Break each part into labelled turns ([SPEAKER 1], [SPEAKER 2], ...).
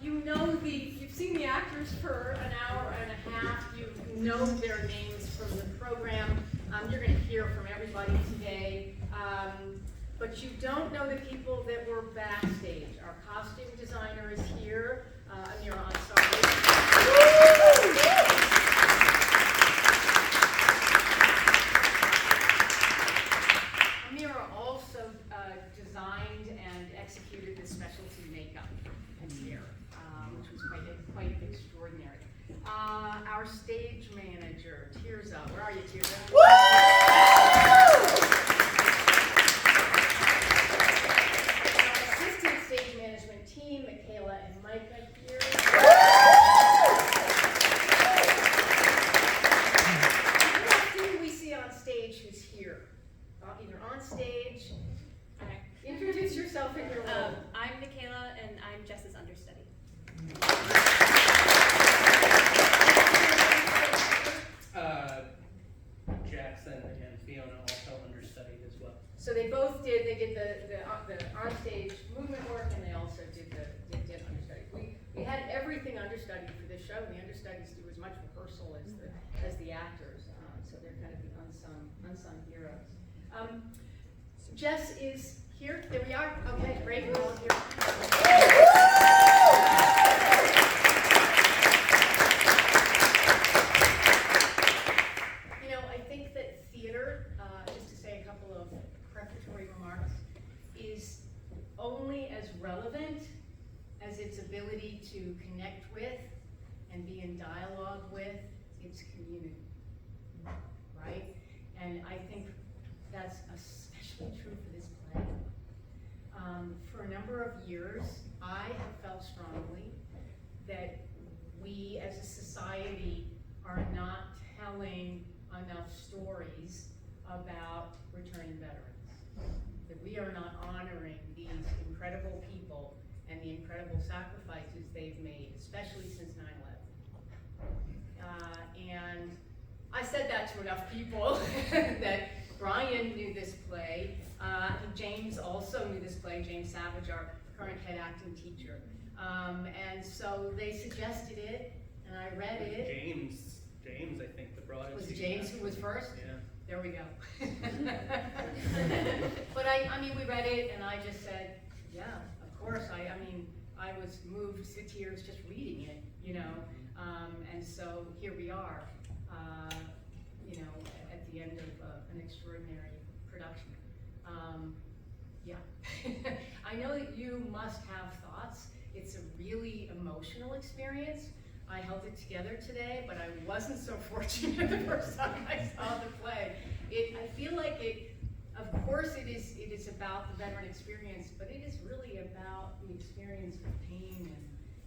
[SPEAKER 1] You've seen the actors for an hour and a half. You know their names from the program. You're going to hear from everybody today. But you don't know the people that were backstage. Our costume designer is here. Amira, I'm sorry. Amira also designed and executed the specialty makeup and hair, which was quite extraordinary. Our stage manager, Tirza. Where are you, Tirza? Introduce yourself and your role.
[SPEAKER 2] I'm Michaela, and I'm Jess's understudy.
[SPEAKER 3] Jackson and Fiona also understudied as well.
[SPEAKER 1] So they both did. They did the on-stage movement work, and they also did understudy. We had everything understudied for this show. The understudies do as much rehearsal as the actors, so they're kind of the unsung heroes. Jess is here. There we are. Okay, great. We're all here. You know, I think that theater, just to say a couple of prefatory remarks, is only as relevant as its ability to connect with and be in dialogue with its community, right? And I think that's especially true for this play. For a number of years, I have felt strongly that we as a society are not telling enough stories about returning veterans. That we are not honoring these incredible people and the incredible sacrifices they've made, especially since 9/11. And I said that to enough people that Brian knew this play. James also knew this play, James Savage, our current head acting teacher. And so they suggested it, and I read it.
[SPEAKER 3] James, I think, that brought it.
[SPEAKER 1] Was it James who was first?
[SPEAKER 3] Yeah.
[SPEAKER 1] There we go. But I mean, we read it, and I just said, yeah, of course. I mean, I was moved to tears just reading it, you know. And so here we are, you know, at the end of an extraordinary production. Yeah. I know that you must have thoughts. It's a really emotional experience. I held it together today, but I wasn't so fortunate the first time I saw the play. I feel like of course it is about the veteran experience, but it is really about the experience of pain and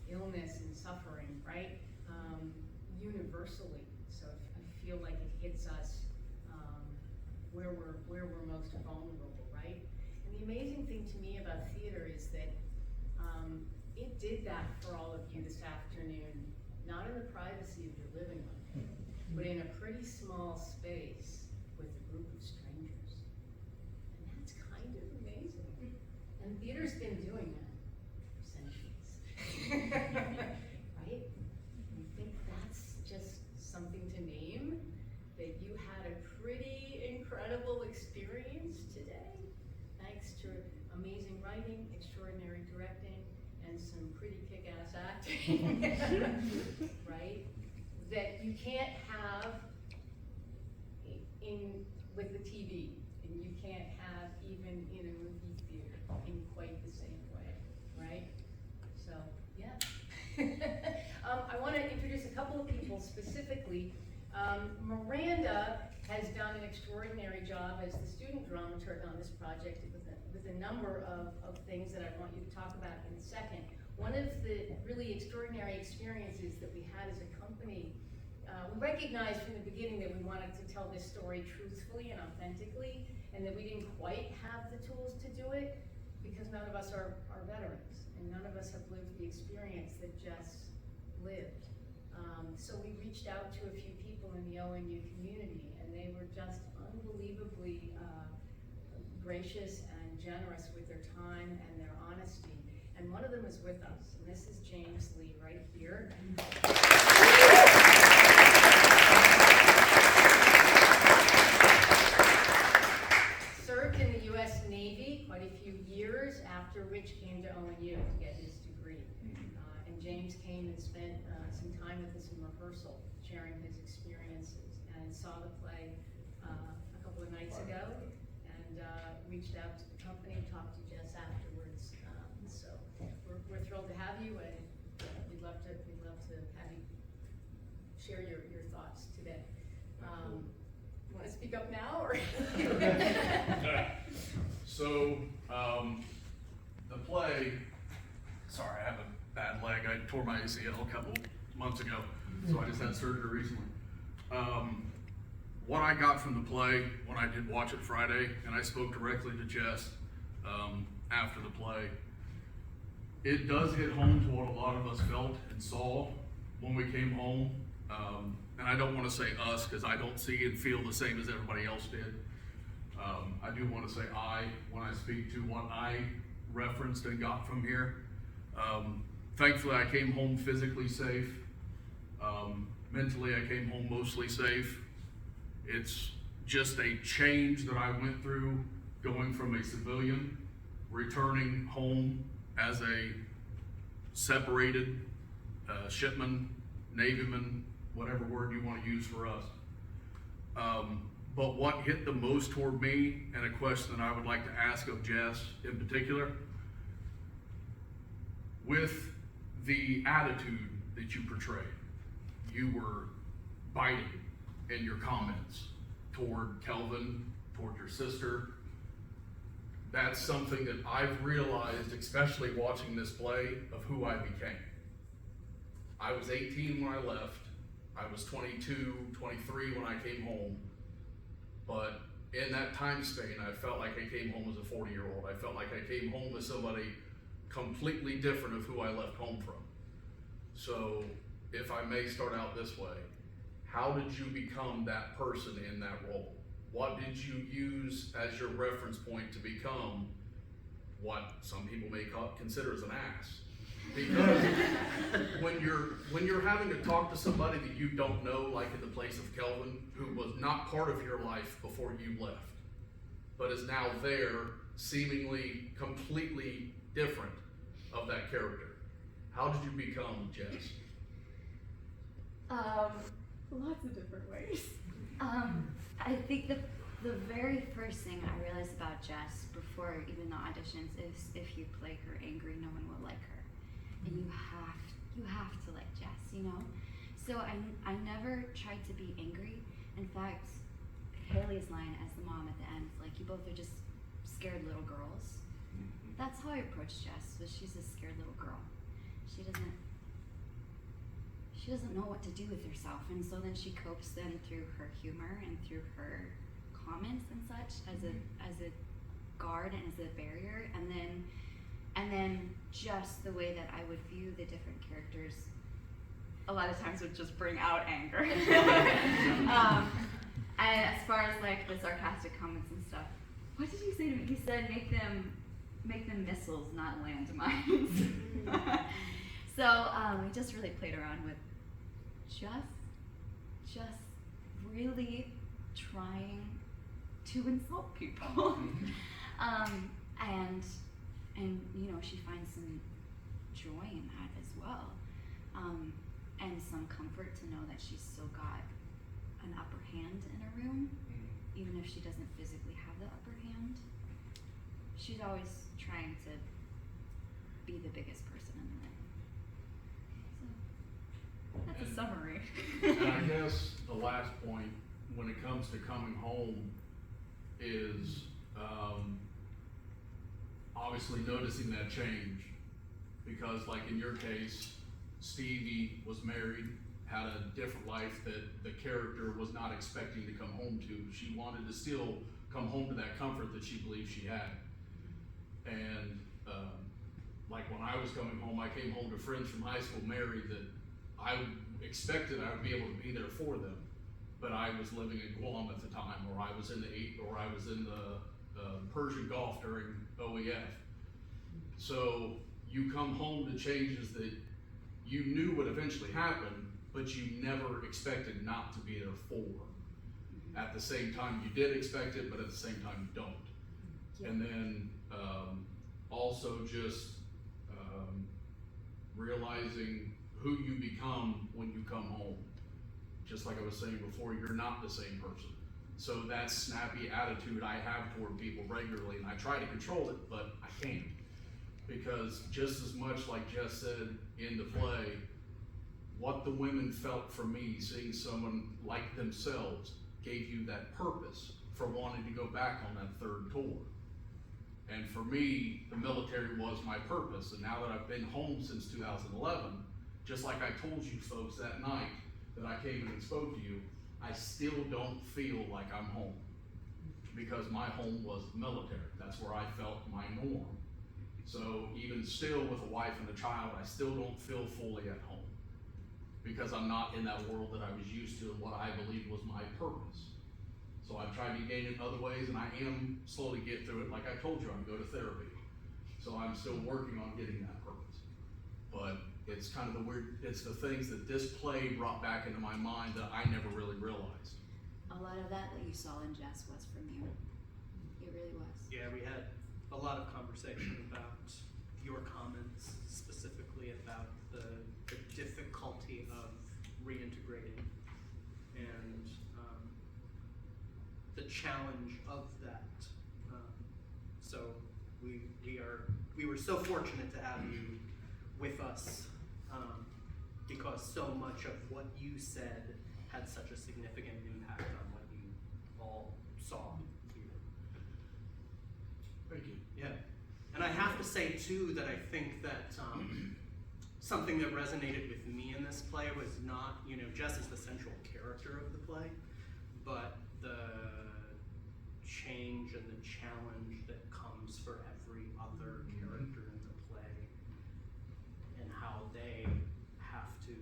[SPEAKER 1] illness and suffering, right? Universally. So I feel like it hits us where we're most vulnerable, right? And the amazing thing to me about theater is that it did that for all of you this afternoon, not in the privacy of your living room, but in a pretty small space with a group of strangers. And that's kind of amazing. And theater's been doing that for centuries. Right? I think that's just something to name, that you had a pretty incredible experience today, thanks to amazing writing, extraordinary directing, and some pretty kick-ass acting, right? That you can't have with the TV, and you can't have even in a movie theater in quite the same way, right? So, yeah. I want to introduce a couple of people specifically. Miranda has done an extraordinary job as the student dramaturg on this project with a number of things that I want you to talk about in a second. One of the really extraordinary experiences that we had as a company, we recognized from the beginning that we wanted to tell this story truthfully and authentically, and that we didn't quite have the tools to do it because none of us are veterans, and none of us have lived the experience that Jess lived. So we reached out to a few people in the ONU community, and they were just unbelievably gracious and generous with their time and their honesty. and one of them is with us, and this is James Lee right here. Served in the U.S. Navy quite a few years, after which came to ONU to get his degree. And James came and spent some time with us in rehearsal, sharing his experiences, and saw the play a couple of nights ago, and reached out to the company, talked to Jess afterwards. So we're thrilled to have you, and we'd love to have you share your thoughts today. Want to speak up now, or?
[SPEAKER 4] So, the play, sorry, I have a bad leg. I tore my ACL a couple months ago, so I just had surgery recently. What I got from the play when I did watch it Friday, and I spoke directly to Jess after the play, it does hit home to what a lot of us felt and saw when we came home. And I don't want to say us, because I don't see and feel the same as everybody else did. I do want to say I, when I speak to what I referenced and got from here. Thankfully, I came home physically safe. Mentally, I came home mostly safe. It's just a change that I went through, going from a civilian, returning home as a separated shipman, navyman, whatever word you want to use for us. But what hit the most toward me, and a question that I would like to ask of Jess in particular, with the attitude that you portrayed, you were biting in your comments toward Kelvin, toward your sister. That's something that I've realized, especially watching this play, of who I became. I was 18 when I left. I was 22, 23 when I came home. But in that time span, I felt like I came home as a 40-year-old. I felt like I came home as somebody completely different of who I left home from. So, if I may start out this way, how did you become that person in that role? What did you use as your reference point to become what some people may consider as an ass? Because when you're having to talk to somebody that you don't know, like in the place of Kelvin, who was not part of your life before you left, but is now there, seemingly completely different of that character. How did you become Jess?
[SPEAKER 5] Lots of different ways. I think the very first thing I realized about Jess before even the auditions is if you play her angry, no one will like her. And you have to like Jess, you know? So I never tried to be angry. In fact, Haley's line as the mom at the end, like, you both are just scared little girls. That's how I approached Jess, was she's a scared little girl. She doesn't know what to do with herself, and so then she copes then through her humor and through her comments and such as a guard and as a barrier, and then just the way that I would view the different characters a lot of times would just bring out anger. And as far as like the sarcastic comments and stuff, what did he say to me? He said make them missiles, not landmines. So we just really played around with just really trying to insult people. And you know, she finds some joy in that as well. And some comfort to know that she's still got an upper hand in a room, even if she doesn't physically have the upper hand. She's always trying to be the biggest person in the room. So that's a summary.
[SPEAKER 4] And I guess the last point when it comes to coming home is obviously noticing that change, because like in your case, Stevie was married, had a different life that the character was not expecting to come home to. She wanted to still come home to that comfort that she believed she had. And like when I was coming home, I came home to friends from high school married that I expected I would be able to be there for them, but I was living in Guam at the time, or I was in the Persian Gulf during OEF. So you come home to changes that you knew would eventually happen, but you never expected not to be there for. At the same time, you did expect it, but at the same time, you don't.
[SPEAKER 5] Yeah.
[SPEAKER 4] And then also just realizing who you become when you come home. Just like I was saying before, you're not the same person. So that snappy attitude I have toward people regularly, and I try to control it, but I can't. Because just as much like Jess said in the play, what the women felt from me, seeing someone like themselves, gave you that purpose for wanting to go back on that third tour. And for me, the military was my purpose. And now that I've been home since 2011, just like I told you folks that night that I came in and spoke to you, I still don't feel like I'm home. Because my home was the military. That's where I felt my norm. So even still with a wife and a child, I still don't feel fully at home. Because I'm not in that world that I was used to and what I believed was my purpose. So I've tried to gain it in other ways, and I am slowly getting through it. Like I told you, I'm going to go to therapy. So I'm still working on getting that purpose. But it's kind of the weird, it's the things that this play brought back into my mind that I never really realized.
[SPEAKER 5] A lot of that you saw in Jess was from you. It really was.
[SPEAKER 3] Yeah, we had a lot of conversation about your comments, specifically about the difficulty of reintegrating and the challenge of that. So we were so fortunate to have you with us because so much of what you said had such a significant impact on what you all saw here.
[SPEAKER 4] Thank you.
[SPEAKER 3] Yeah, and I have to say too that I think that something that resonated with me in this play was not, Jess is the central character of the play, but the change and the challenge that comes for every other character in the play and how they have to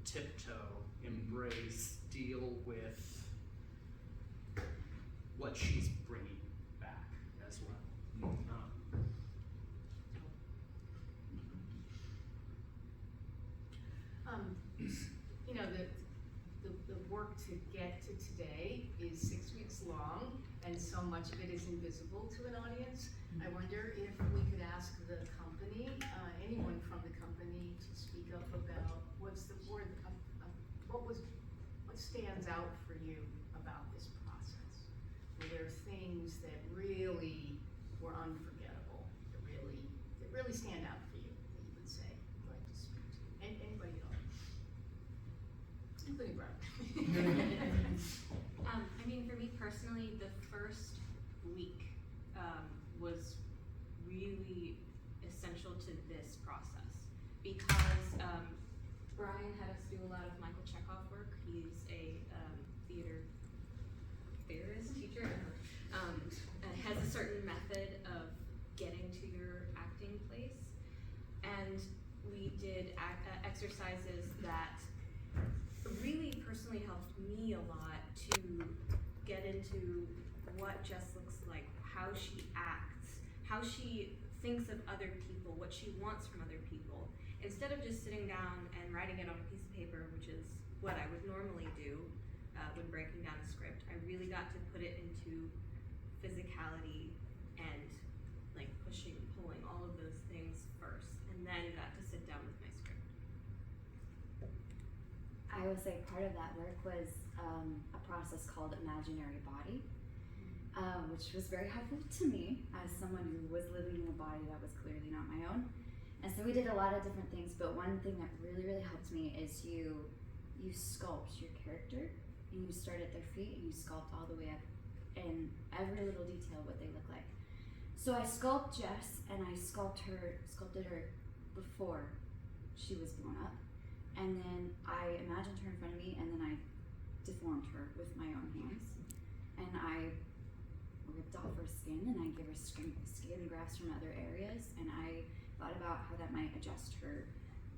[SPEAKER 3] tiptoe, embrace, deal with what she's bringing back as well.
[SPEAKER 1] The work to get to today is 6 weeks long, and so much of it is invisible to an audience. I wonder if we could ask the company, anyone from the company, to speak up about what stands out for you about this process. Were there things that really were unforgettable, that really stand out for you, that you would say, you'd like to speak to? Anybody at all? Including Brian.
[SPEAKER 2] For me personally, the first week was really essential to this process because Brian had us do a lot of Michael Chekhov work. He's a theater theorist, teacher, and has a certain method of getting to your acting place. And we did exercises that really personally helped me a lot to get into what Jess looks like, how she acts, how she thinks of other people, what she wants from other people. Instead of just sitting down and writing it on a piece of paper, which is what I would normally do when breaking down a script, I really got to put it into physicality and like pushing, pulling, all of those things first, and then got to sit down with my script.
[SPEAKER 5] I would say part of that work was a process called imaginary body, which was very helpful to me as someone who was living in a body that was clearly not my own. And so we did a lot of different things, but one thing that really helped me is you sculpt your character, and you start at their feet and you sculpt all the way up in every little detail what they look like. So I sculpted Jess, and I sculpted her before she was blown up. And then I imagined her in front of me, and then I deformed her with my own hands. And I ripped off her skin, and I gave her skin grafts from other areas, and I thought about how that might adjust her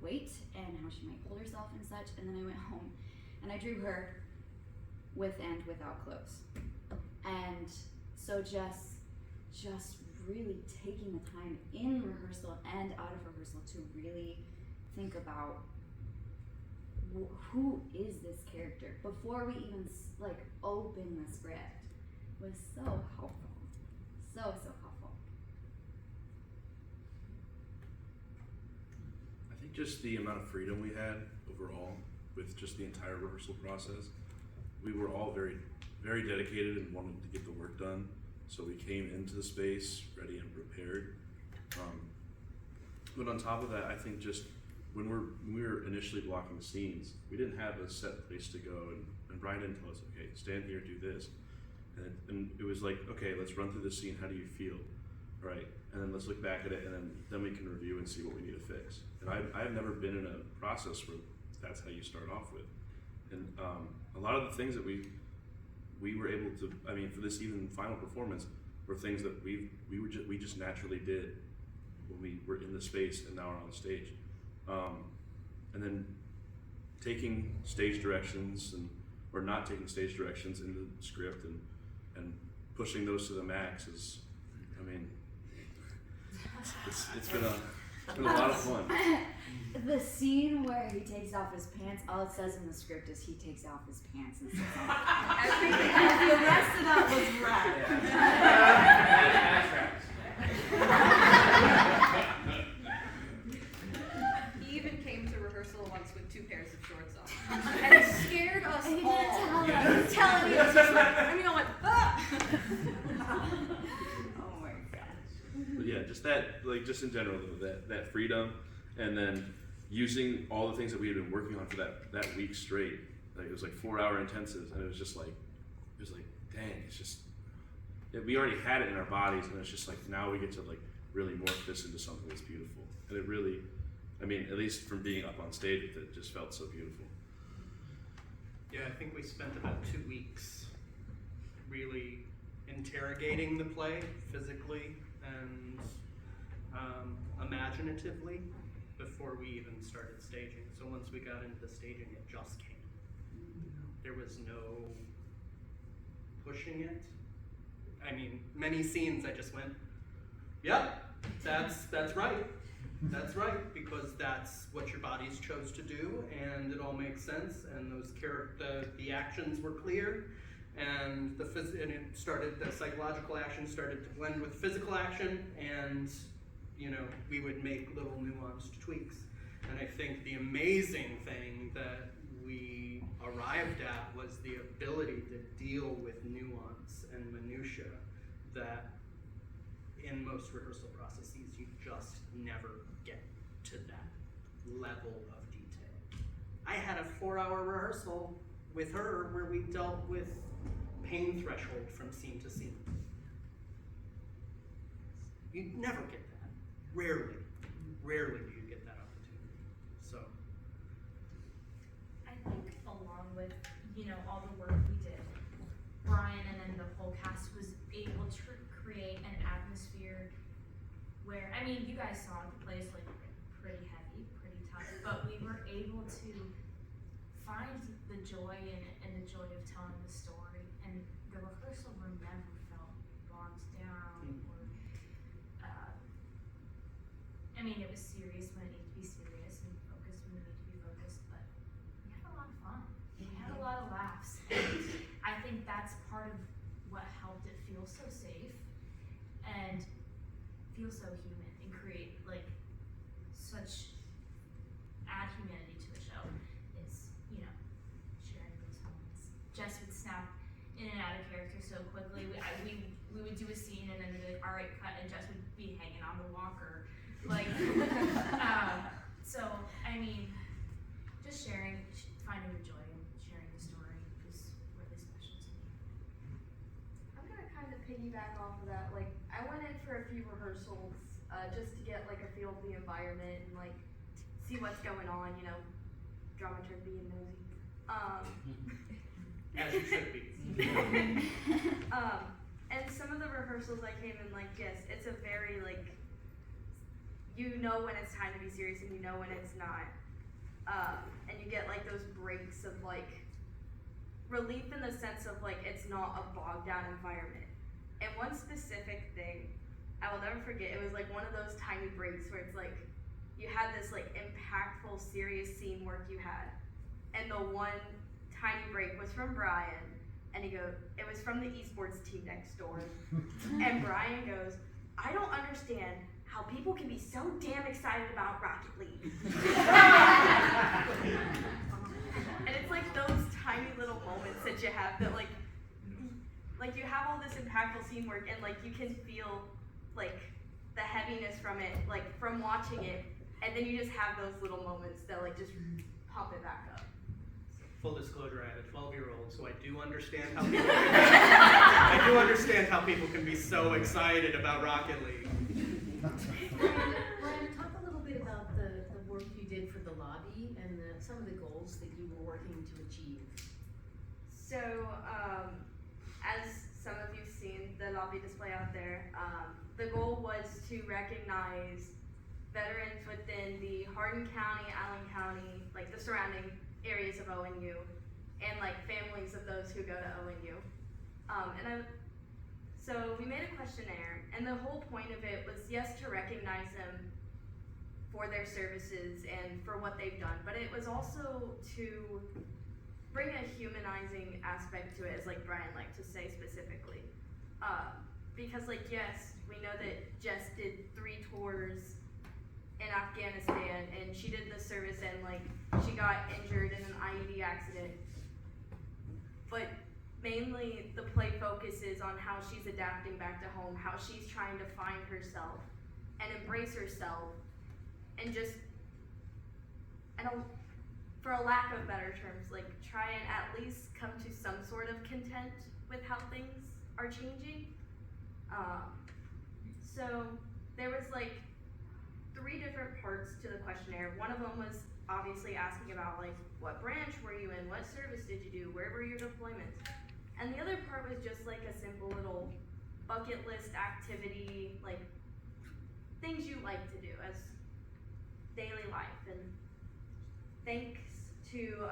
[SPEAKER 5] weight and how she might hold herself and such. And then I went home and I drew her with and without clothes. And so Jess just really taking the time in rehearsal and out of rehearsal to really think about who is this character before we even like open the script was so helpful. So helpful.
[SPEAKER 6] I think just the amount of freedom we had overall with just the entire rehearsal process. We were all very, very dedicated and wanted to get the work done. So we came into the space ready and prepared. But on top of that, I think just when we were initially blocking scenes, we didn't have a set place to go, and Brian didn't tell us, okay, stand here, do this. And it was like, okay, let's run through this scene, how do you feel, right? And then let's look back at it, and then we can review and see what we need to fix. And I've never been in a process where that's how you start off with. And a lot of the things that we were able to, I mean, for this even final performance, were things that we just naturally did when we were in the space and now we're on the stage. And then taking stage directions or not taking stage directions in the script and pushing those to the max is, I mean, it's been a lot of fun.
[SPEAKER 5] The scene where he takes off his pants, all it says in the script is he takes off his pants and sits on everything else. The rest of that was
[SPEAKER 2] He even came to rehearsal once with 2 pairs of shorts on.
[SPEAKER 1] And it scared us
[SPEAKER 5] And he
[SPEAKER 1] all.
[SPEAKER 5] didn't tell
[SPEAKER 1] He
[SPEAKER 5] us.
[SPEAKER 1] didn't tell any of us. He was like, I mean, I'm like, ah!
[SPEAKER 5] Oh my gosh.
[SPEAKER 6] But yeah, just that, like, just in general, that freedom, and then using all the things that we had been working on for that week straight. Like, it was like 4-hour intensives, and it was like, dang, it's just, we already had it in our bodies, and it's just like, now we get to like really morph this into something that's beautiful. And it really, I mean, at least from being up on stage with it, just felt so beautiful.
[SPEAKER 3] Yeah, I think we spent about 2 weeks really interrogating the play physically and imaginatively before we even started staging. So once we got into the staging, it just came. There was no pushing it. I mean, many scenes I just went, yep, that's right. That's right, because that's what your bodies chose to do, and it all makes sense, and those the actions were clear, and the psychological action started to blend with physical action, and we would make little nuanced tweaks. And I think the amazing thing that we arrived at was the ability to deal with nuance and minutia that in most rehearsal processes you just never get to that level of detail. I had a 4-hour rehearsal with her where we dealt with pain threshold from scene to scene. You never get that. Rarely do you get that opportunity. So
[SPEAKER 7] I think along with, all the work we did, Brian and then the whole cast was able to create an atmosphere where, I mean, you guys saw the place like pretty heavy, pretty tough, but we were able to find the joy in it and the joy of telling the story, and the rehearsal room never felt bogged down or, I mean, it was serious when it needed to be serious and focused when it needed to be focused, but we had a lot of fun. We had a lot of laughs, and I think that's part of what helped it feel so safe and feel so human and create like such add humanity to the show is, sharing those moments. Jess would snap in and out of character so quickly. We would do a scene and then we'd be like, all right, cut, and Jess would be hanging on the walker. Like, so, I mean, just finding the joy in sharing the story is really special to me.
[SPEAKER 8] I'm gonna kind of piggyback off of that. Like, I went in for a few rehearsals just to get like a feel of the environment and like see what's going on. Dramaturg being nosy.
[SPEAKER 3] as you should be.
[SPEAKER 8] And some of the rehearsals I came in like, yes, it's a very like, when it's time to be serious and when it's not. And you get like those breaks of like relief in the sense of like it's not a bogged down environment. And one specific thing I will never forget. It was like one of those tiny breaks where it's like you had this like impactful, serious scene work you had, and the one tiny break was from Brian, and it was from the esports team next door, and Brian goes, "I don't understand how people can be so damn excited about Rocket League." And it's like those tiny little moments that you have that like you have all this impactful scene work, and like you can feel like the heaviness from it, like from watching it, and then you just have those little moments that like just pump it back up.
[SPEAKER 3] Full disclosure, I have a 12-year-old, so I do understand how people I do understand how people can be so excited about Rocket League.
[SPEAKER 1] Brian, talk a little bit about the work you did for the lobby and some of the goals that you were working to achieve.
[SPEAKER 8] So, as some of you've seen the lobby display out there, the goal was to recognize veterans within the Hardin County, Allen County, like the surrounding areas of ONU, and like families of those who go to ONU. So we made a questionnaire, and the whole point of it was, yes, to recognize them for their services and for what they've done, but it was also to bring a humanizing aspect to it, as like Brian liked to say specifically. Because like, yes, we know that Jess did 3 tours in Afghanistan, and she did the service, and like she got injured in an IED accident, but mainly the play focuses on how she's adapting back to home, how she's trying to find herself and embrace herself, and just, for a lack of better terms, like try and at least come to some sort of content with how things are changing. So there was like 3 different parts to the questionnaire. One of them was obviously asking about like, what branch were you in? What service did you do? Where were your deployments? And the other part was just like a simple little bucket list activity, like things you like to do as daily life. And thanks to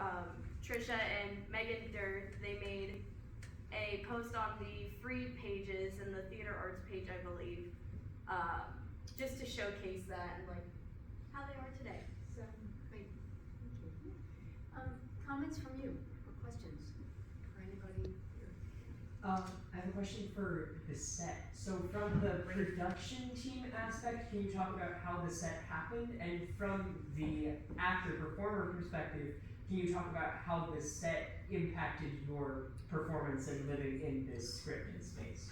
[SPEAKER 8] Trisha and Megan Durr, they made a post on the free pages and the theater arts page, I believe, just to showcase that and like how they are today. So
[SPEAKER 1] Great, thank you. Comments from you or questions for anybody here?
[SPEAKER 9] I have a question for the set. So from the production team aspect, can you talk about how the set happened? And from the actor-performer perspective, can you talk about how the set impacted your performance and living in this scripted space?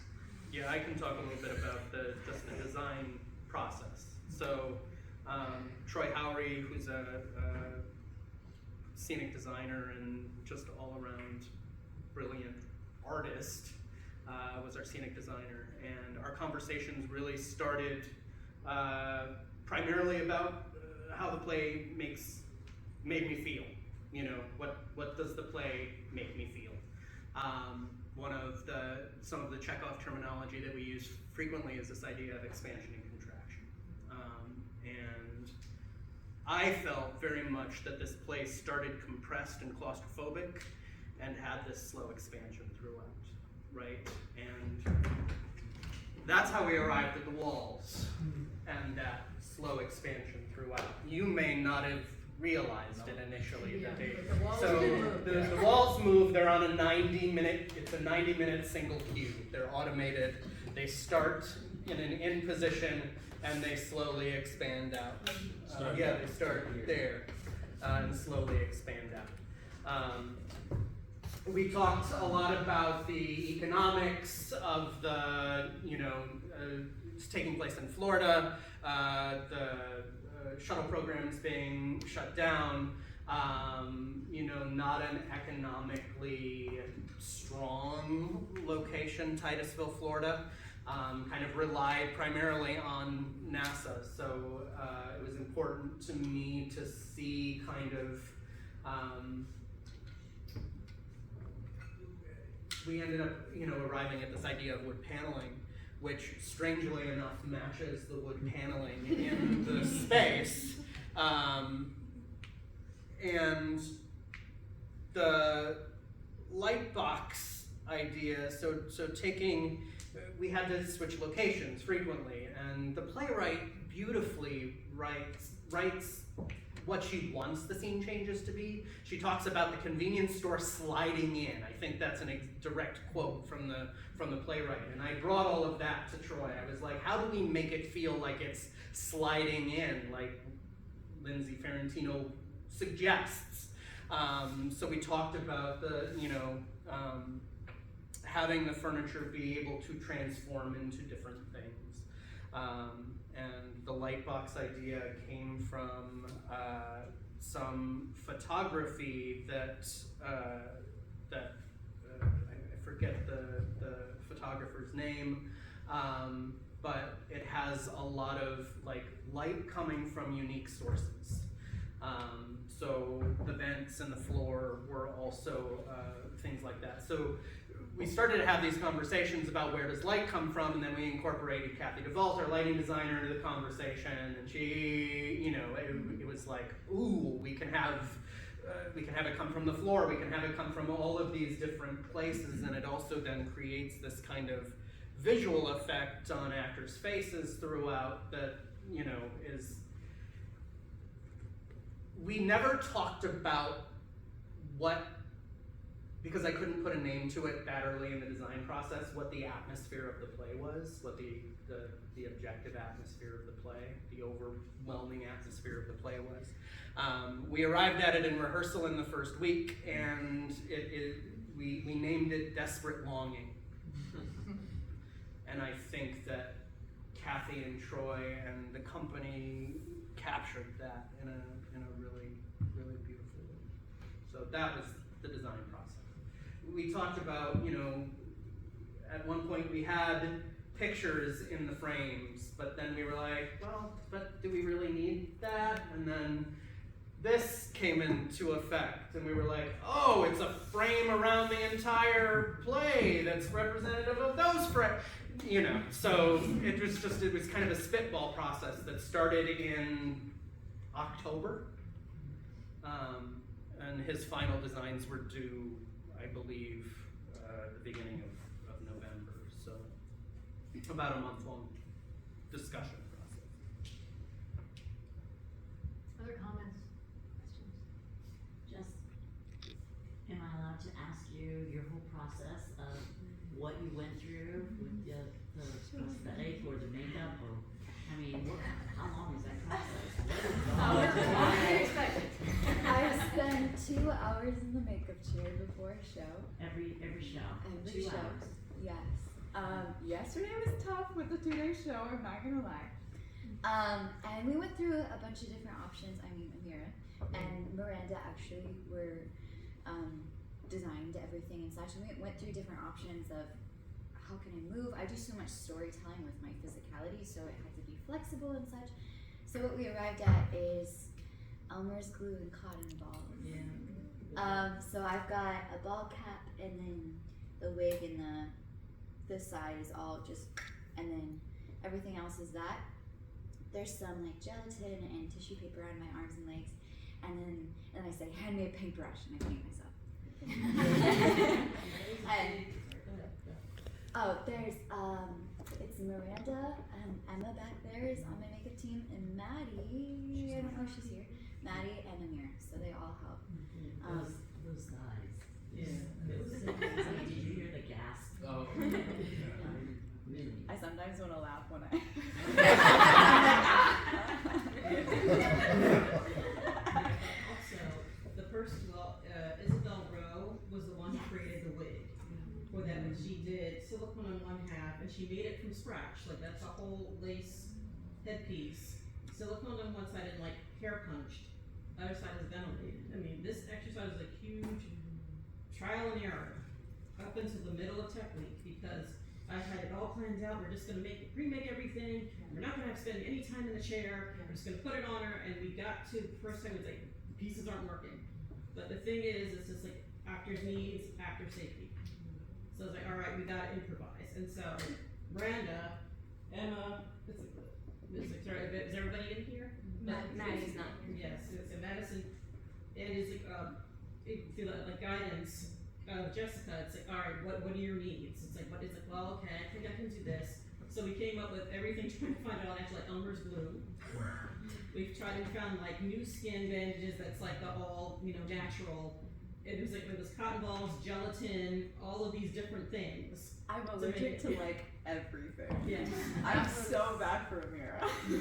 [SPEAKER 3] Yeah, I can talk a little bit about just the design process. So Troy Howery, who's a scenic designer and just all around brilliant artist, was our scenic designer, and our conversations really started primarily about how the play made me feel. You know, what does the play make me feel? Some of the Chekhov terminology that we use frequently is this idea of expansion and contraction. And I felt very much that this play started compressed and claustrophobic and had this slow expansion throughout, right? And that's how we arrived at the walls and that slow expansion throughout. You may not have realized it initially.
[SPEAKER 1] Yeah,
[SPEAKER 3] That they,
[SPEAKER 1] but the walls
[SPEAKER 3] so
[SPEAKER 1] do move,
[SPEAKER 3] the,
[SPEAKER 1] yeah.
[SPEAKER 3] the walls move, they're on a 90-minute single cue. They're automated. They start in an in position and they slowly expand out. They start there and slowly expand out. We talked a lot about the economics of the, it's taking place in Florida, the shuttle programs being shut down, not an economically strong location, Titusville, Florida, kind of relied primarily on NASA. So it was important to me to see kind of, we ended up, arriving at this idea of wood paneling, which strangely enough matches the wood paneling in the space. And the light box idea. So taking, we had to switch locations frequently, and the playwright beautifully writes what she wants the scene changes to be. She talks about the convenience store sliding in. I think that's a direct quote from the playwright. And I brought all of that to Troy. I was like, how do we make it feel like it's sliding in, like Lindsey Ferrentino suggests? So we talked about having the furniture be able to transform into different things. And the light box idea came from some photography that I forget the photographer's name, but it has a lot of like light coming from unique sources. So the vents and the floor were also things like that. So we started to have these conversations about where does light come from, and then we incorporated Kathy DeVault, our lighting designer, into the conversation, and she, it was like, ooh, we can have it come from the floor, we can have it come from all of these different places, and it also then creates this kind of visual effect on actors' faces throughout that, is, we never talked about because I couldn't put a name to it that early in the design process, what the atmosphere of the play was, what the objective atmosphere of the play, the overwhelming atmosphere of the play was. We arrived at it in rehearsal in the first week, and we named it Desperate Longing. And I think that Kathy and Troy and the company captured that in a really, really beautiful way. So that was the design process. We talked about, at one point we had pictures in the frames, but then we were like, well, but do we really need that? And then this came into effect, and we were like, oh, it's a frame around the entire play that's representative of those frames. So it was kind of a spitball process that started in October, and his final designs were due, I believe, the beginning of November. So about a month-long discussion process.
[SPEAKER 1] Other comments, questions?
[SPEAKER 10] Just, am I allowed to ask you your whole process of what you went through with the prosthetic or the makeup, or, how long is that process?
[SPEAKER 1] What do you expect?
[SPEAKER 5] I spent 2 hours in the makeup chair before a show.
[SPEAKER 10] Every show?
[SPEAKER 5] Every
[SPEAKER 10] 2
[SPEAKER 5] show.
[SPEAKER 10] hours?
[SPEAKER 5] Yes. Yesterday was tough with the 2-day show, I'm not gonna lie. And we went through a bunch of different options. Amira and Miranda actually were designed everything and such. And we went through different options of how can I move. I do so much storytelling with my physicality, so it had to be flexible and such. So what we arrived at is Elmer's glue and cotton balls.
[SPEAKER 10] Yeah.
[SPEAKER 5] So I've got a ball cap, and then the wig and the side is all just, and then everything else is that. There's some like gelatin and tissue paper on my arms and legs, and then I say, hand me a paintbrush, and I paint myself. And there's it's Miranda, Emma back there is on my makeup team, and Maddie, I don't know if she's here. Maddie and Amir, so they all help.
[SPEAKER 10] Those guys.
[SPEAKER 3] Yeah.
[SPEAKER 10] It was so crazy. Did you hear the gasp?
[SPEAKER 4] Oh.
[SPEAKER 10] Really?
[SPEAKER 5] I sometimes want to laugh when
[SPEAKER 11] Also, the first, Isabel Rowe was the one who created the wig for that, when she did silicone on one half, and she made it from scratch. Like, that's a whole lace headpiece, silicone on one side and like hair punched. The other side is ventilated. This exercise was a huge trial and error up until the middle of Tech Week, because I had it all planned out. We're just gonna remake everything. We're not gonna have to spend any time in the chair. We're just gonna put it on her. And we got to the first time, it's like, the pieces aren't working. But the thing is, it's just like actors' needs, actor safety. So I was like, all right, we gotta improvise. And so Miranda, Emma, sorry, is everybody in here?
[SPEAKER 2] Maddie's not here.
[SPEAKER 11] Yes, so Madison, and is like guidance, Jessica, it's like, all right, what are your needs? It's like, well, okay, I think I can do this. So we came up with everything trying to find out actually like Elmer's glue. We found like new skin bandages that's like the all, natural. It was cotton balls, gelatin, all of these different things.
[SPEAKER 12] I'm
[SPEAKER 11] make
[SPEAKER 12] allergic
[SPEAKER 11] it-
[SPEAKER 12] to like everything.
[SPEAKER 11] Yeah.
[SPEAKER 12] I'm so bad for Amira.
[SPEAKER 11] No,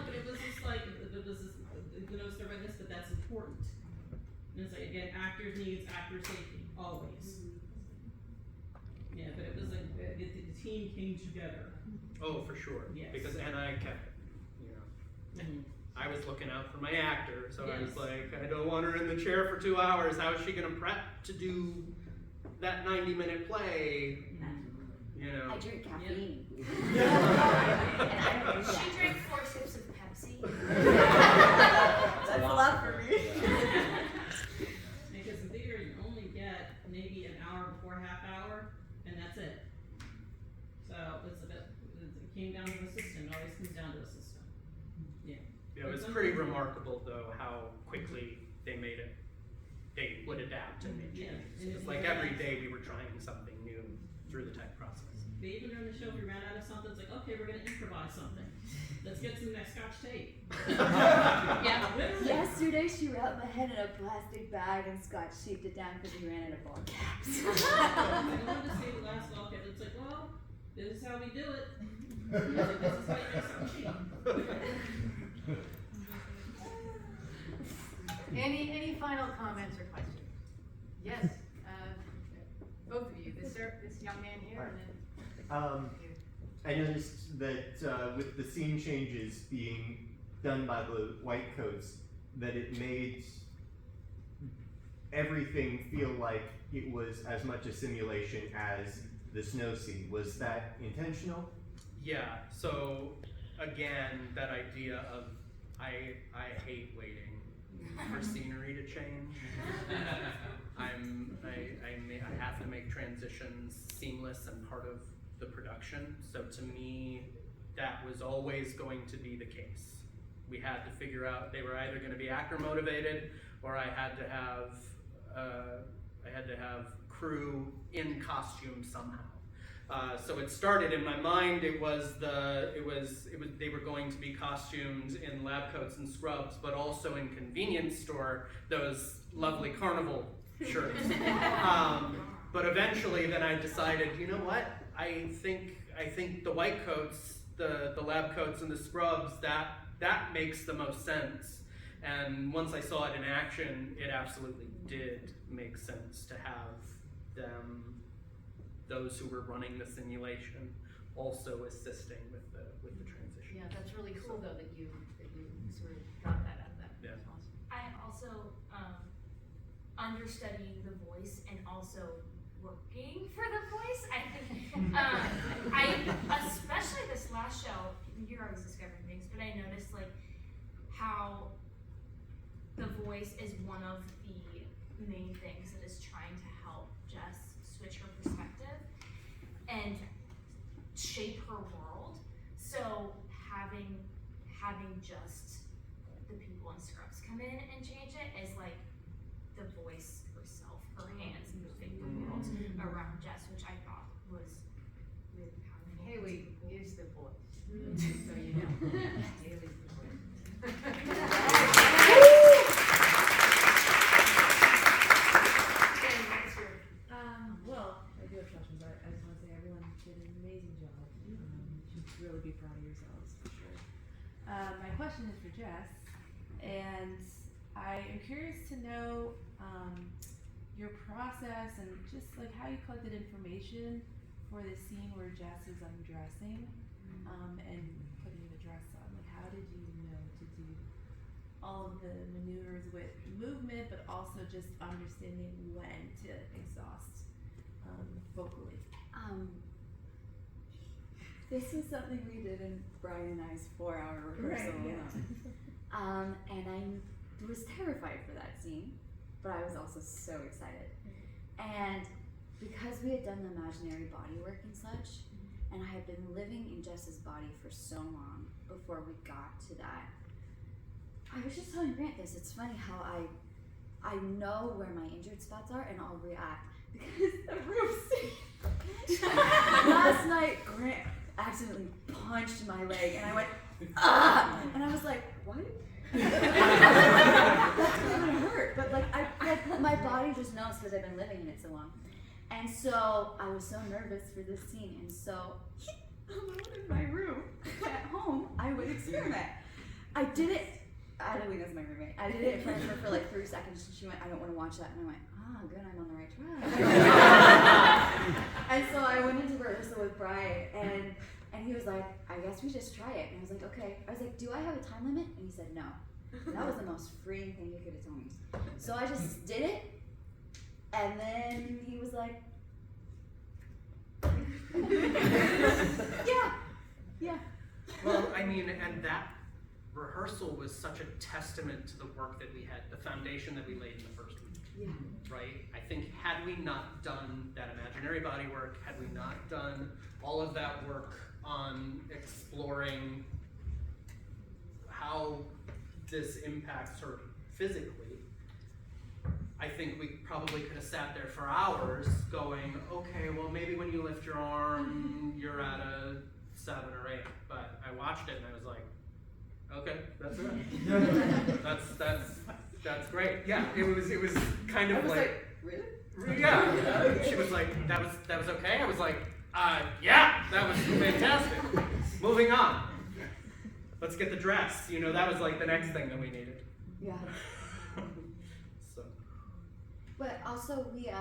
[SPEAKER 11] but it was just like, the redness, but that's important. And it's like, again, actors needs, actor safety, always. Yeah, but it was like, the team came together.
[SPEAKER 3] Oh, for sure.
[SPEAKER 11] Yes.
[SPEAKER 3] Because, and I kept, I was looking out for my actor, so I was
[SPEAKER 11] Yes.
[SPEAKER 3] like, I don't want her in the chair for 2 hours. How is she gonna prep to do that 90-minute play?
[SPEAKER 5] I drink caffeine.
[SPEAKER 7] She drank 4 sips of Pepsi.
[SPEAKER 12] That's a lot for me.
[SPEAKER 11] Because in theater, you only get maybe an hour before half hour, and that's it. So it came down to the system. It always comes down to the system. Yeah.
[SPEAKER 3] Yeah, it was pretty remarkable though how quickly they made it. They would adapt and make
[SPEAKER 11] Yeah.
[SPEAKER 3] changes. It's like every day we were trying something new through the tech process.
[SPEAKER 11] They even during the show, if we ran out of something, it's like, okay, we're gonna improvise something. Let's get some next Scotch tape.
[SPEAKER 2] Yeah.
[SPEAKER 11] Literally.
[SPEAKER 12] Yesterday she wrapped my head in a plastic bag and Scotch taped it down because we ran out of ball caps.
[SPEAKER 11] I wanted to say the last ball cap. It's like, well, this is how we do it. This is how you make something cheap.
[SPEAKER 1] Any final comments or questions? Yes, both of you, this young man here and then you.
[SPEAKER 13] I noticed that with the scene changes being done by the Whitecoats, that it made everything feel like it was as much a simulation as the snow scene. Was that intentional?
[SPEAKER 3] Yeah, so again, that idea of I hate waiting for scenery to change. I have to make transitions seamless and part of the production. So to me, that was always going to be the case. We had to figure out they were either going to be actor motivated, or I had to have crew in costume somehow. So it started in my mind. They were going to be costumed in lab coats and scrubs, but also in convenience store those lovely carnival shirts. But eventually, then I decided, you know what? I think the white coats, the lab coats and the scrubs, that makes the most sense. And once I saw it in action, it absolutely did make sense to have them, those who were running the simulation, also assisting with the transition.
[SPEAKER 1] Yeah, that's really cool though that you sort of got that out of that.
[SPEAKER 3] Yeah.
[SPEAKER 1] That's awesome.
[SPEAKER 7] I also, understudying the voice and also working for the voice, I think, especially this last show, you're always discovering things, but I noticed like how the voice is one of the main things that is trying to help Jess switch her perspective and shape her world. So having just the people in scrubs come in and change it is like the voice herself, her hands moving the world around Jess, which I thought was really powerful.
[SPEAKER 1] Haley is the voice, so you know. Haley's the voice.
[SPEAKER 14] Well, I do have questions, but I just want to say everyone did an amazing job. You should really be proud of yourselves, for sure. My question is for Jess, and I am curious to know your process and just like how you collected information for the scene where Jess is undressing and putting the dress on. Like, how did you know to do all of the maneuvers with movement, but also just understanding when to exhaust vocally?
[SPEAKER 12] This is something we did in Brian and I's 4-hour rehearsal.
[SPEAKER 14] Right, yeah.
[SPEAKER 12] And I was terrified for that scene, but I was also so excited. And because we had done the imaginary body work and such, and I had been living in Jess's body for so long before we got to that, I was just telling Grant this. It's funny how I know where my injured spots are and I'll react because the roof's last night Grant accidentally punched my leg and I went, ah! And I was like, what? That's gonna hurt. But like my body just knows because I've been living in it so long. And so I was so nervous for this scene, and so alone in my room at home, I would experiment. I did it. Adeline is my roommate. I did it in front of her for like 3 seconds, and she went, "I don't want to watch that." And I went, "Ah, good, I'm on the right track." And so I went into rehearsal with Brian, and he was like, "I guess we just try it." And I was like, "Okay." I was like, "Do I have a time limit?" And he said, "No." And that was the most freeing thing you could have told me. So I just did it, and then he was like, yeah.
[SPEAKER 3] Well, I mean, and that rehearsal was such a testament to the work that we had, the foundation that we laid in the first week.
[SPEAKER 12] Yeah.
[SPEAKER 3] Right? I think had we not done that imaginary body work, had we not done all of that work on exploring how this impacts her physically, I think we probably could have sat there for hours going, okay, well maybe when you lift your arm, you're at a 7 or 8. But I watched it and I was like, okay, that's it. that's great. Yeah, it was kind of
[SPEAKER 12] I was
[SPEAKER 3] like
[SPEAKER 12] really?
[SPEAKER 3] yeah. She was like, that was okay. I was like, yeah, that was fantastic. Moving on. Let's get the dress. You know, that was like the next thing that we needed.
[SPEAKER 12] Yeah.
[SPEAKER 3] So.
[SPEAKER 12] But also we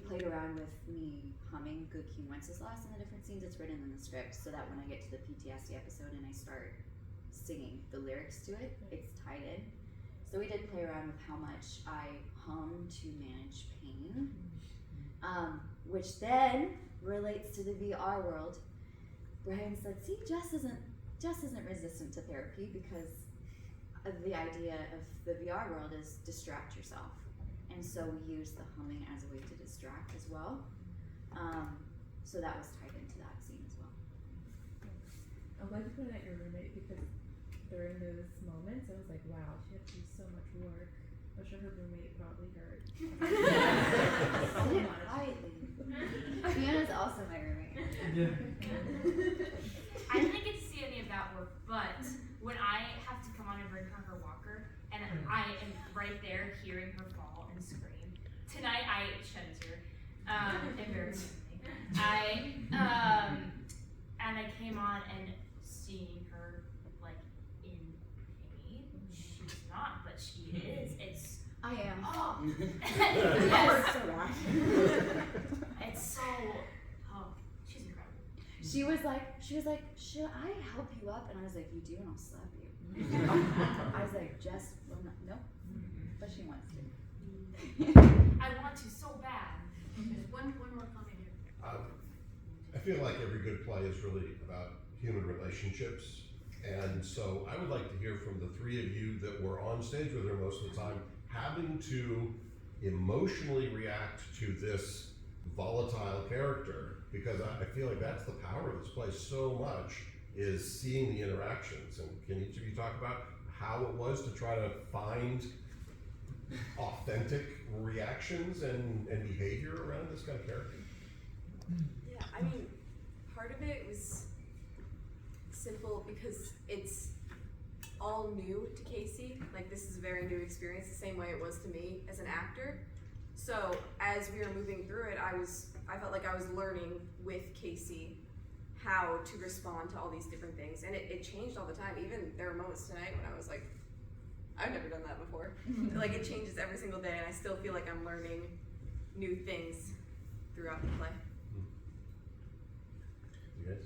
[SPEAKER 12] played around with me humming Good King Wenceslas in the different scenes. It's written in the script so that when I get to the PTSD episode and I start singing the lyrics to it, it's tied in. So we did play around with how much I hum to manage pain, which then relates to the VR world. Brian said, "See, Jess isn't resistant to therapy because of the idea of the VR world is distract yourself." And so we use the humming as a way to distract as well. So that was tied into that scene as well.
[SPEAKER 14] I'm glad you pointed out your roommate because during those moments, I was like, wow, she had to do so much work. I'm sure her roommate probably hurt.
[SPEAKER 12] I did it quietly. Fiona's also my roommate.
[SPEAKER 7] I didn't get to see any of that work, but when I have to come on and bring her walker, and I am right there hearing her fall and scream. Tonight I shed a tear, embarrassingly. And I came on and seeing her like in pain. She's not, but she is. It's
[SPEAKER 12] I am.
[SPEAKER 7] oh,
[SPEAKER 12] Yes. So bad.
[SPEAKER 7] it's so she's incredible.
[SPEAKER 12] She was like, should I help you up? And I was like, you do, and I'll slap you. I was like, Jess, well, no, but she wants to.
[SPEAKER 7] I want to so bad. One more comment here.
[SPEAKER 15] I feel like every good play is really about human relationships, and so I would like to hear from the three of you that were on stage with her most of the time, having to emotionally react to this volatile character, because I feel like that's the power of this play so much, is seeing the interactions. And can each of you talk about how it was to try to find authentic reactions and behavior around this kind of character?
[SPEAKER 16] Yeah, I mean, part of it was simple because it's all new to Casey. Like, this is a very new experience, the same way it was to me as an actor. So as we were moving through it, I felt like I was learning with Casey how to respond to all these different things, and it changed all the time. Even there were moments tonight when I was like, I've never done that before. Like, it changes every single day, and I still feel like I'm learning new things throughout the play.
[SPEAKER 6] You guys?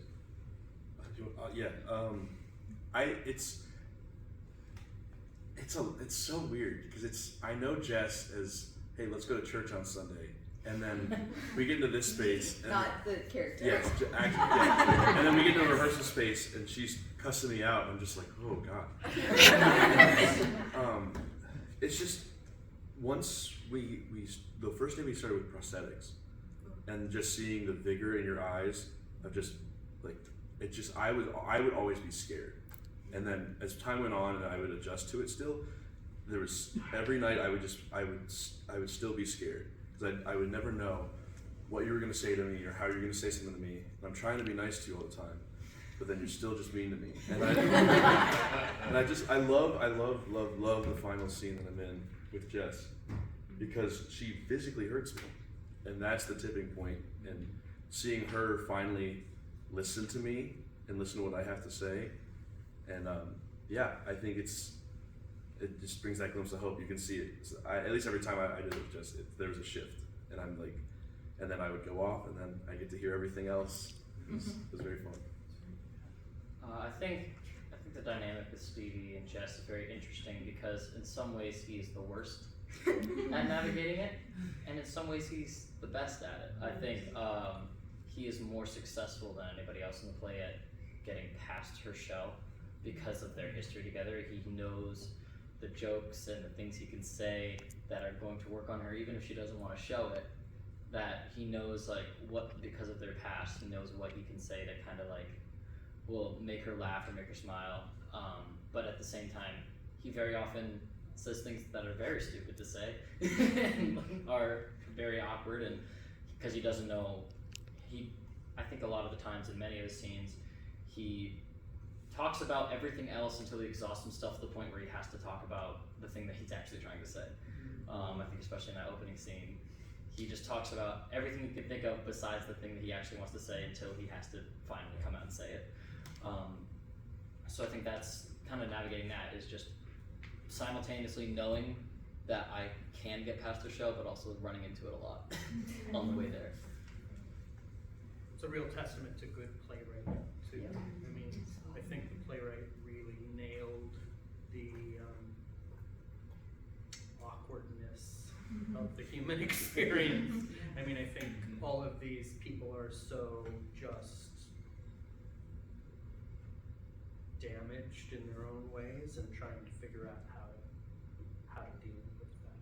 [SPEAKER 6] It's so weird because I know Jess as, hey, let's go to church on Sunday, and then we get into this space. And,
[SPEAKER 12] Not the character.
[SPEAKER 6] yes, actually, yeah. And then we get into a rehearsal space, and she's cussing me out. And I'm just like, oh god. It's just once the first day we started with prosthetics, and just seeing the vigor in your eyes of just like it just I would always be scared, and then as time went on and I would adjust to it still, there was every night I would still be scared because I would never know what you were going to say to me or how you were going to say something to me. And I'm trying to be nice to you all the time, but then you're still just mean to me. And I love the final scene that I'm in with Jess because she physically hurts me, and that's the tipping point. And seeing her finally listen to me and listen to what I have to say, and yeah, I think it just brings that glimpse of hope. You can see it. So at least every time I did it with Jess, there was a shift, and I'm like, and then I would go off, and then I get to hear everything else. It was very fun.
[SPEAKER 17] I think the dynamic with Stevie and Jess is very interesting because in some ways he's the worst at navigating it, and in some ways he's the best at it. I think he is more successful than anybody else in the play at getting past her shell because of their history together. He knows the jokes and the things he can say that are going to work on her, even if she doesn't want to show it. That he knows, like, what, because of their past, he knows what he can say that kind of like will make her laugh or make her smile. But at the same time, he very often says things that are very stupid to say and are very awkward, and because he doesn't know, I think a lot of the times in many of his scenes, he talks about everything else until he exhausts himself to the point where he has to talk about the thing that he's actually trying to say. I think especially in that opening scene, he just talks about everything he can think of besides the thing that he actually wants to say until he has to finally come out and say it. So I think that's kind of navigating that, is just simultaneously knowing that I can get past the show, but also running into it a lot on the way there.
[SPEAKER 3] It's a real testament to good playwriting too.
[SPEAKER 1] Yeah.
[SPEAKER 3] I mean, I think the playwright really nailed the awkwardness of the human experience. I mean, I think all of these people are so just damaged in their own ways and trying to figure out how to deal with that.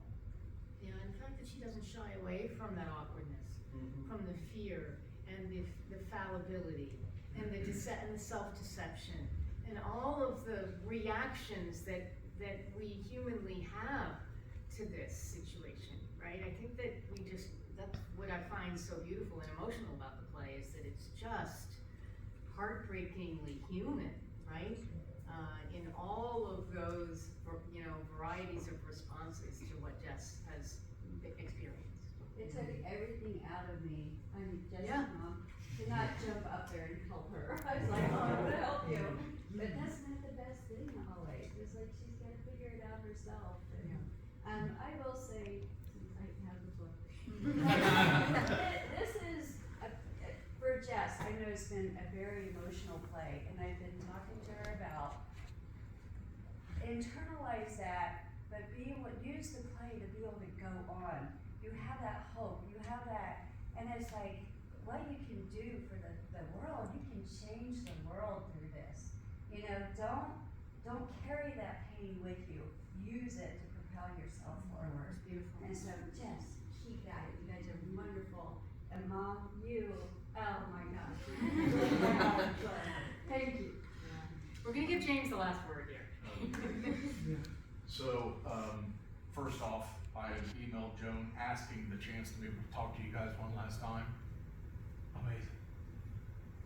[SPEAKER 1] Yeah, and the fact that she doesn't shy away from that awkwardness, from the fear and the fallibility and the self-deception and all of the reactions that we humanly have to this situation, right? I think that that's what I find so beautiful and emotional about the play, is that it's just heartbreakingly human, right? In all of those, varieties of responses to what Jess has experienced.
[SPEAKER 18] It took everything out of me. I'm just
[SPEAKER 1] Yeah.
[SPEAKER 18] a mom to not jump up there and help her. I was like, oh, I'm gonna help you. But that's not the best thing always. It's like she's got to figure it out herself. And I will say, since I have the book, this is, for Jess, I know it's been a very emotional play, and I've been talking to her about internalize that, but use the play to be able to go on. You have that hope, you have that, and it's like what you can do for the world. You can change the world through this. Don't carry that pain with you. Use it to propel yourself forward.
[SPEAKER 1] It's beautiful.
[SPEAKER 18] And so, Jess, keep at it. You guys are wonderful. And Mom, oh my gosh. Thank you.
[SPEAKER 1] We're gonna give James the last word here.
[SPEAKER 4] So, first off, I emailed Joan asking the chance to be able to talk to you guys one last time. Amazing.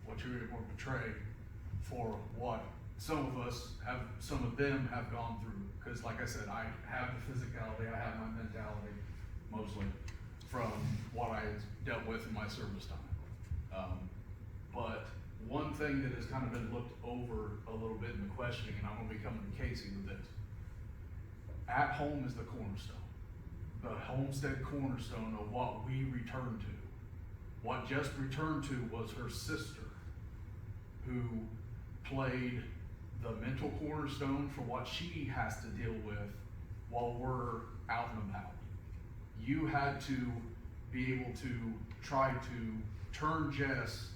[SPEAKER 4] What you were able to portray for what some of them have gone through. Because like I said, I have the physicality, I have my mentality, mostly, from what I dealt with in my service time. But one thing that has kind of been looked over a little bit in the questioning, and I'm going to be coming to Casey with this. At home is the cornerstone. The homestead cornerstone of what we return to. What Jess returned to was her sister, who played the mental cornerstone for what she has to deal with while we're out and about. You had to be able to try to turn Jess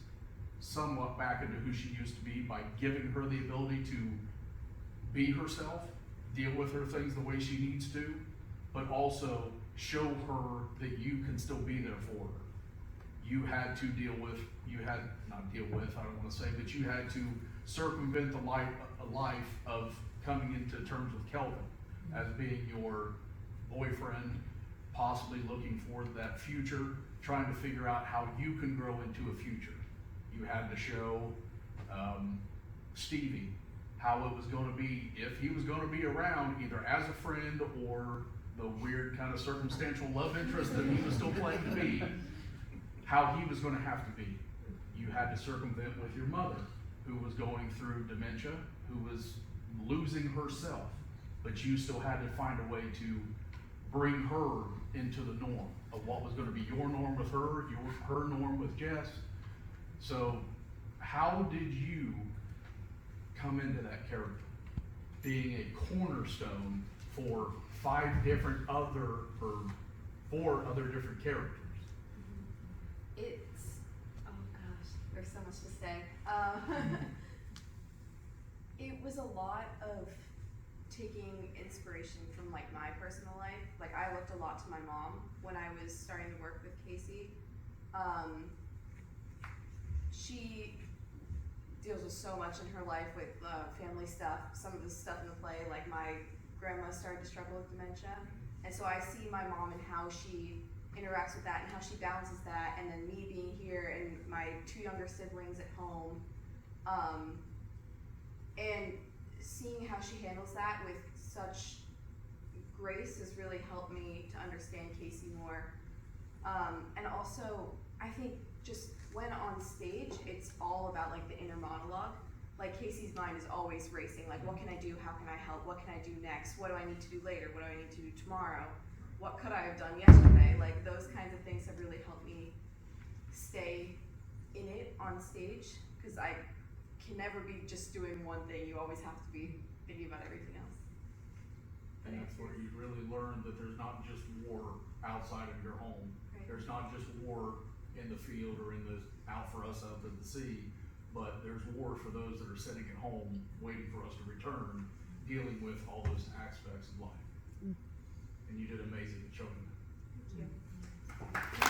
[SPEAKER 4] somewhat back into who she used to be by giving her the ability to be herself, deal with her things the way she needs to, but also show her that you can still be there for her. You had to I don't want to say, but you had to circumvent the life of coming into terms with Kelvin, as being your boyfriend, possibly looking for that future, trying to figure out how you can grow into a future. You had to show Stevie how it was going to be, if he was going to be around, either as a friend or the weird kind of circumstantial love interest that he was still playing to be, how he was going to have to be. You had to circumvent with your mother, who was going through dementia, who was losing herself, but you still had to find a way to bring her into the norm of what was going to be your norm with her, her norm with Jess. So how did you come into that character, being a cornerstone for 4 other different characters?
[SPEAKER 16] It's, oh gosh, there's so much to say. It was a lot of taking inspiration from like my personal life. Like I looked a lot to my mom when I was starting to work with Casey. She deals with so much in her life with family stuff. Some of the stuff in the play, like my grandma started to struggle with dementia. And so I see my mom and how she interacts with that and how she balances that, and then me being here and my 2 younger siblings at home, and seeing how she handles that with such grace has really helped me to understand Casey more. And also, I think just when on stage, it's all about like the inner monologue. Like Casey's mind is always racing, like what can I do, how can I help, what can I do next, what do I need to do later, what do I need to do tomorrow, what could I have done yesterday? Like those kinds of things have really helped me stay in it on stage, because I can never be just doing one thing. You always have to be thinking about everything else.
[SPEAKER 4] And that's where you really learn that there's not just war outside of your home.
[SPEAKER 16] Right.
[SPEAKER 4] There's not just war in the field or out for us out at the sea, but there's war for those that are sitting at home waiting for us to return, dealing with all those aspects of life. And you did amazing at showing that.
[SPEAKER 16] Thank you.